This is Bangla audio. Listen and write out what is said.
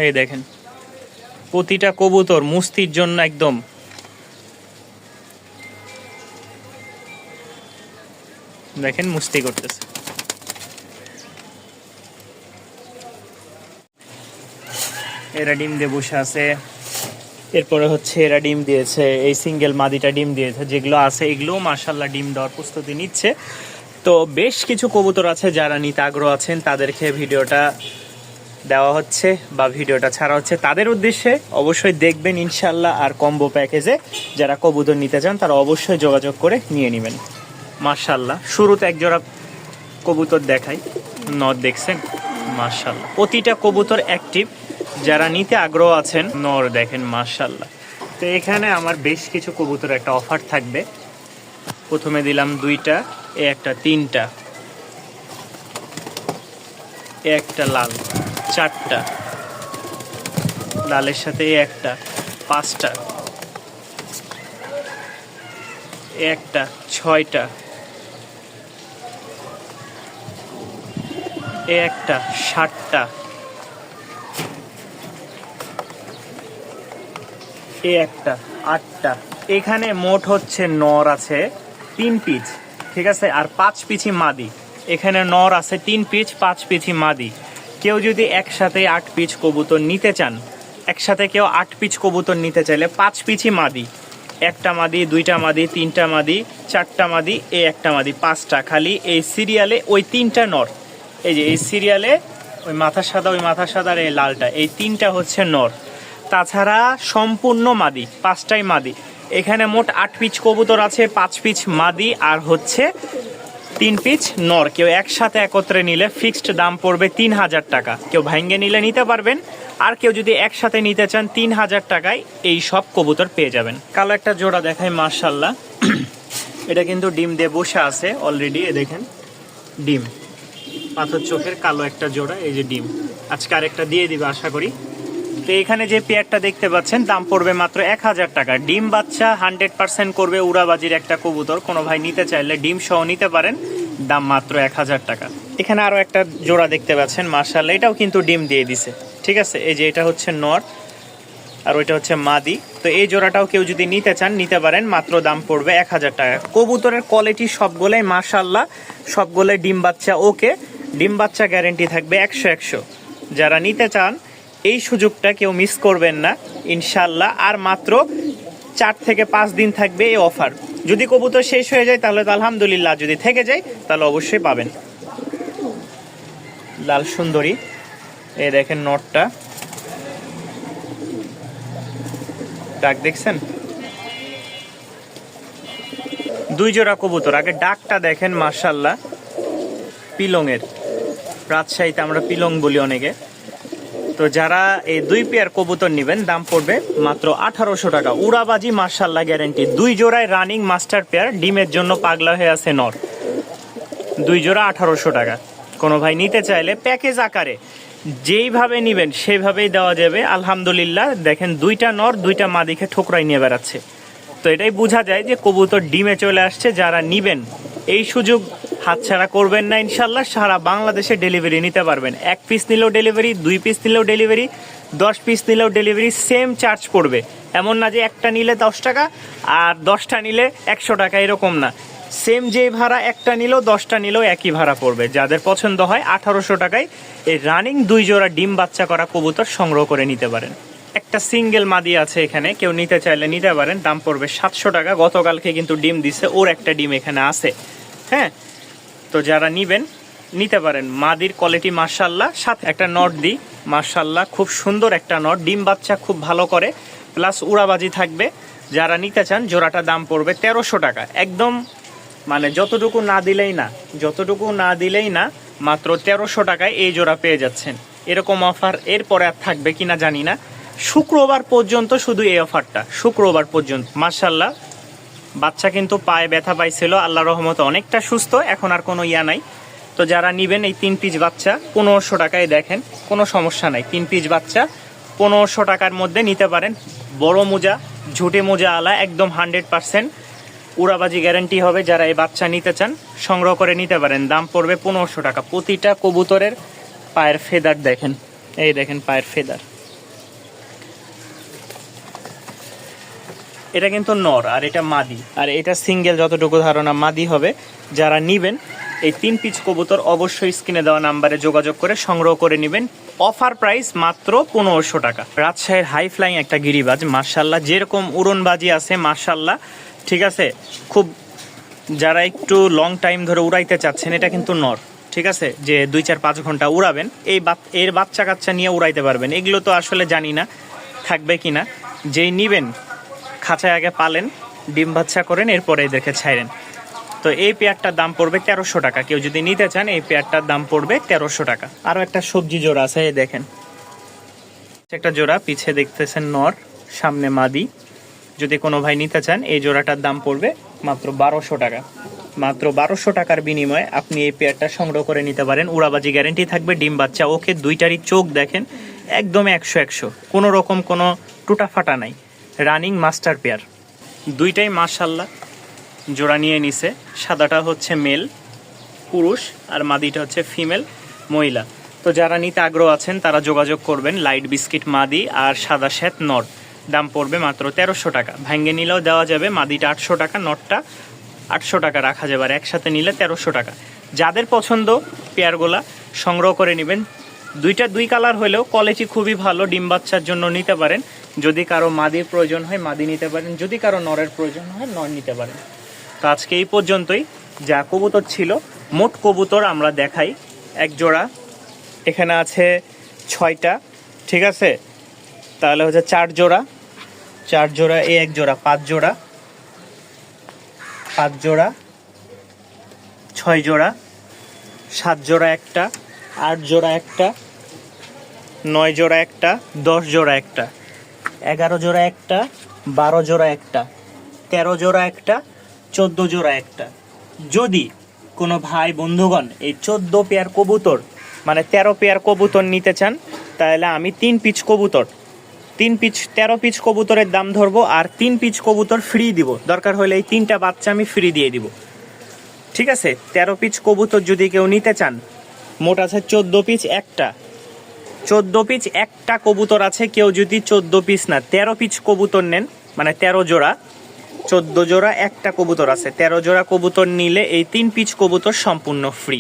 এই দেখেন প্রতিটা কবুতর মুস্তির জন্য একদম দেখেন মুস্তি করতেছে। এরা ডিম দিয়ে বসে আছে। এরপরে হচ্ছে এরা ডিম দিয়েছে, এই সিঙ্গেল মাদিটা ডিম দিয়েছে। যেগুলো আছে এগুলোও মাশাআল্লাহ ডিম দেওয়ার প্রস্তুতি নিচ্ছে। তো বেশ কিছু কবুতর আছে যারা নিতে আগ্রহ আছেন, তাদেরকে ভিডিওটা দেওয়া হচ্ছে বা ভিডিওটা ছাড়া হচ্ছে তাদের উদ্দেশ্যে। অবশ্যই দেখবেন ইনশাআল্লাহ। আর কম্বো প্যাকেজে যারা কবুতর নিতে চান তারা অবশ্যই যোগাযোগ করে নিয়ে নেবেন। মাশাআল্লাহ শুরুতে একজোড়া কবুতর দেখাই, নর দেখছেন মাশাআল্লাহ প্রতিটা কবুতর অ্যাক্টিভ। যারা নিতে আগ্রহ আছেন নর দেখেন মাশাআল্লাহ। তো এখানে আমার বেশ কিছু কবুতর একটা অফার থাকবে। প্রথমে দিলাম 2টা, এ একটা 3টা, এ একটা লাল 4টা, লালের সাথে এ একটা 5টা, এ একটা 6টা, এ একটা 7টা, এ একটা 8টা। এখানে মোট হচ্ছে নর আছে 3 পিস, ঠিক আছে, আর 5 পিসি মাদি। এখানে নর আছে 3 পিস, 5 পিসি মাদি। কেউ যদি একসাথে 8 পিস কবুতর নিতে চান, একসাথে কেউ 8 পিস কবুতর নিতে চাইলে 5 পিসি মাদি, একটা মাদি, 2টা মাদি, 3টা মাদি, 4টা মাদি, এ একটা মাদি, 5টা। খালি এই সিরিয়ালে ওই 3টা নর, এই যে এই সিরিয়ালে ওই মাথা সাদা, ওই মাথা সাদা আর এই লালটা, এই 3টা হচ্ছে নর। তাছাড়া সম্পূর্ণ মাদি, 5টাই মাদি। এখানে মোট 8 পিস কবুতর আছে, 5 পিস মাদি আর হচ্ছে 3 পিস নর। কেউ একসাথে একত্রে নিলে ফিক্সড দাম পড়বে 3000 টাকা। কেউ ভাঙ্গে নিলে নিতে পারবেন, আর কেউ যদি একসাথে নিতে চান 3000 টাকায় এই সব কবুতর পেয়ে যাবেন। কালো একটা জোড়া দেখাই মাশাআল্লাহ। এটা কিন্তু ডিম দিয়ে বসে আছে অলরেডি, এ দেখেন ডিম, পাথর চোখের কালো একটা জোড়া, এই যে ডিম। আজকে আরেকটা দিয়ে দিবে আশা করি। তো এখানে যে পেয়ারটা দেখতে পাচ্ছেন দাম পড়বে মাত্র 1000 টাকা। ডিম বাচ্চা 100% করবে উড়াবাজির একটা কবুতর। কোনো ভাই নিতে চাইলে ডিম সহ নিতে পারেন, দাম মাত্র 1000 টাকা। এখানে আরো একটা জোড়া দেখতে পাচ্ছেন মাশাআল্লাহ, এটাও কিন্তু ডিম দিয়ে দিছে, ঠিক আছে। এই যে এটা হচ্ছে নর আর ওইটা হচ্ছে মাদি। তো এই জোড়াটাও কেউ যদি নিতে চান নিতে পারেন, মাত্র দাম পড়বে 1000 টাকা। কবুতরের কোয়ালিটি সবগুলোই মাশাআল্লাহ, সবগুলোই ডিম বাচ্চা ওকে, ডিম বাচ্চা গ্যারেন্টি থাকবে 100-100। যারা নিতে চান এই সুযোগটা কেউ মিস করবেন না ইনশাআল্লাহ। আর মাত্র 4 থেকে 5 দিন থাকবে এই অফার। যদি কবুতর শেষ হয়ে যায় তাহলে তো আলহামদুলিল্লাহ, যদি থেকে যায় তাহলে অবশ্যই পাবেন। লাল সুন্দরী, এই দেখেন নটটা, ডাক দেখছেন। 2 জোড়া কবুতর। আগে ডাকটা দেখেন মাশাআল্লাহ, পিলংয়ের, রাজশাহীতে আমরা পিলং বলি অনেকে। তো যারা এই 2 পেয়ার কবুতর নেবেন দাম পড়বে মাত্র 1800 টাকা। উড়াবাজি মাশাআল্লাহ গ্যারেন্টি। 2 জোড়ায় রানিং মাস্টার পেয়ার, ডিমের জন্য পাগলা হয়ে আছে নর। 2 জোড়া 1800 টাকা। কোনো ভাই নিতে চাইলে প্যাকেজ আকারে যেইভাবে নেবেন সেইভাবেই দেওয়া যাবে আলহামদুলিল্লাহ। দেখেন 2টা নর 2টা মাদিকে ঠোকরাই নিয়ে বেড়াচ্ছে। তো এটাই বোঝা যায় যে কবুতর ডিমে চলে আসছে। যারা নিবেন এই সুযোগ হাতছাড়া করবেন না ইনশাআল্লাহ। সারা বাংলাদেশে ডেলিভারি নিতে পারবেন। 1 পিস নিলেও ডেলিভারি, 2 পিস নিলেও ডেলিভারি, 10 পিস নিলেও ডেলিভারি, সেম চার্জ পড়বে। এমন না যে একটা নিলে 10 টাকা আর 10টা নিলে 100 টাকা, এরকম না। সেম যে ভাড়া, একটা নিলেও 10টা নিলেও একই ভাড়া পড়বে। যাদের পছন্দ হয় 1800 টাকায় এই রানিং 2 জোড়া ডিম বাচ্চা করা কবুতর সংগ্রহ করে নিতে পারেন। একটা সিঙ্গেল মাদি আছে এখানে, কেউ নিতে চাইলে নিতে পারেন, দাম পড়বে 700 টাকা। গতকালকে কিন্তু ডিম দিছে, ওর একটা ডিম এখানে আছে, হ্যাঁ। তো যারা নিবেন নিতে পারেন। মাদির কোয়ালিটি মাশাআল্লাহ। সাথে একটা নট দি মাশাআল্লাহ, খুব সুন্দর একটা নট, ডিম বাচ্চা খুব ভালো করে, প্লাস উড়াবাজি থাকবে। যারা নিতে চান জোড়াটা দাম পড়বে 1300 টাকা। একদম মানে যতটুকু না দিলেই না, মাত্র 1300 টাকায় এই জোড়া পেয়ে যাচ্ছেন। এরকম অফার এরপরে আর থাকবে কিনা জানি না। শুক্রবার পর্যন্ত শুধু এই অফারটা, শুক্রবার পর্যন্ত। মাশাআল্লাহ বাচ্চা কিন্তু পায়ে ব্যথা পাইছিল, আল্লাহর রহমতে অনেকটা সুস্থ, এখন আর কোনো ইয়া নাই। তো যারা নিবেন এই 3 পিস বাচ্চা 1500 টাকায়, দেখেন কোনো সমস্যা নাই। 3 পিস বাচ্চা 1500 টাকার মধ্যে নিতে পারেন। বড় মোজা, ঝুটে মোজা আলা, একদম 100% উড়াবাজি গ্যারান্টি হবে। যারা এই বাচ্চা নিতে চান সংগ্রহ করে নিতে পারেন, দাম পড়বে 1500 টাকা। প্রতিটা কবুতরের পায়ের ফেদার দেখেন, এই দেখেন পায়ের ফেদার এটা কিন্তু নর আর এটা মাদি, আর এটা সিঙ্গেল যতটুকু ধারণা মাদি হবে। যারা নিবেন এই 3 পিস কবুতর অবশ্যই স্ক্রিনে দেওয়া নাম্বারে যোগাযোগ করে সংগ্রহ করে নেবেন। অফার প্রাইস মাত্র 1500 টাকা। রাজশাহীর হাই ফ্লাইং একটা গিরিবাজ মাশাআল্লাহ, যেরকম উড়নবাজি আছে মাশাআল্লাহ, ঠিক আছে। খুব যারা একটু লং টাইম ধরে উড়াইতে চাচ্ছেন, এটা কিন্তু নর, ঠিক আছে, যে 2-4-5 ঘন্টা উড়াবেন, এর বাচ্চা কাচ্চা নিয়ে উড়াইতে পারবেন। এগুলো তো আসলে জানি না থাকবে কিনা, যেই নিবেন খাঁচায় আগে পালেন, ডিম বাচ্চা করেন, এরপরে এদেরকে ছাইরেন। তো এই পেয়ারটার দাম পড়বে 1300 টাকা। কেউ যদি নিতে চান এই পেয়ারটার দাম পড়বে 1300 টাকা। আরও একটা সবজি জোড়া আছে, এই দেখেন একটা জোড়া, পিছে দেখতেছেন নর, সামনে মাদি। যদি কোনো ভাই নিতে চান এই জোড়াটার দাম পড়বে মাত্র 1200 টাকা। মাত্র 1200 টাকার বিনিময়ে আপনি এই পেয়ারটা সংগ্রহ করে নিতে পারেন। উড়াবাজি গ্যারেন্টি থাকবে, ডিম বাচ্চা ওকে। দুইটারই চোখ দেখেন একদম 100 কোনো রকম কোনো টুটা ফাটা নাই, রানিং মাস্টার পেয়ার। দুইটাই মাশাআল্লাহ জোড়া নিয়ে নিছে। সাদাটা হচ্ছে মেল পুরুষ আর মাদিটা হচ্ছে ফিমেল মহিলা। তো যারা নিতে আগ্রহ আছেন তারা যোগাযোগ করবেন। লাইট বিস্কিট মাদি আর সাদা শ্বেত নর, দাম পড়বে মাত্র 1300 টাকা। ভাঙ্গে নিলেও দেওয়া যাবে, মাদিটা 800 টাকা, নটটা 800 টাকা রাখা যাবে, আর একসাথে নিলে 1300 টাকা। যাদের পছন্দ পেয়ারগুলা সংগ্রহ করে নেবেন। দুইটা দুই কালার হলেও কোয়ালিটি খুবই ভালো, ডিম বাচ্চার জন্য নিতে পারেন। যদি কারো মাদির প্রয়োজন হয় মাদি নিতে পারেন, যদি কারো নরের প্রয়োজন হয় নর নিতে পারেন। তো আজকে এই পর্যন্তই যা কবুতর ছিল। মোট কবুতর আমরা দেখাই এক জোড়া, এখানে আছে 6টা, ঠিক আছে, তাহলে হচ্ছে 4 জোড়া, 4 জোড়া, এই এক জোড়া 5 জোড়া, 5 জোড়া, 6 জোড়া, 7 জোড়া একটা, 8 জোড়া একটা, 9 জোড়া একটা, 10 জোড়া একটা, 11 জোড়া একটা, 12 জোড়া একটা, 13 জোড়া একটা, 14 জোড়া একটা। যদি কোনো ভাই বন্ধুগণ এই 14 পেয়ার কবুতর মানে 13 পেয়ার কবুতর নিতে চান, তাহলে আমি 3 পিস কবুতর, 13 পিস কবুতরের দাম ধরবো, আর 3 পিস কবুতর ফ্রি দিব। দরকার হলে এই 3টা বাচ্চা আমি ফ্রি দিয়ে দিব, ঠিক আছে। 13 পিস কবুতর যদি কেউ নিতে চান, মোট আছে 14 পিস, 14 পিস একটা কবুতর আছে। কেউ যদি 14 পিস না 13 পিস কবুতর নেন, মানে 13 জোড়া, 14 জোড়া একটা কবুতর আছে, 13 জোড়া কবুতর নিলে এই 3 পিস কবুতর সম্পূর্ণ ফ্রি।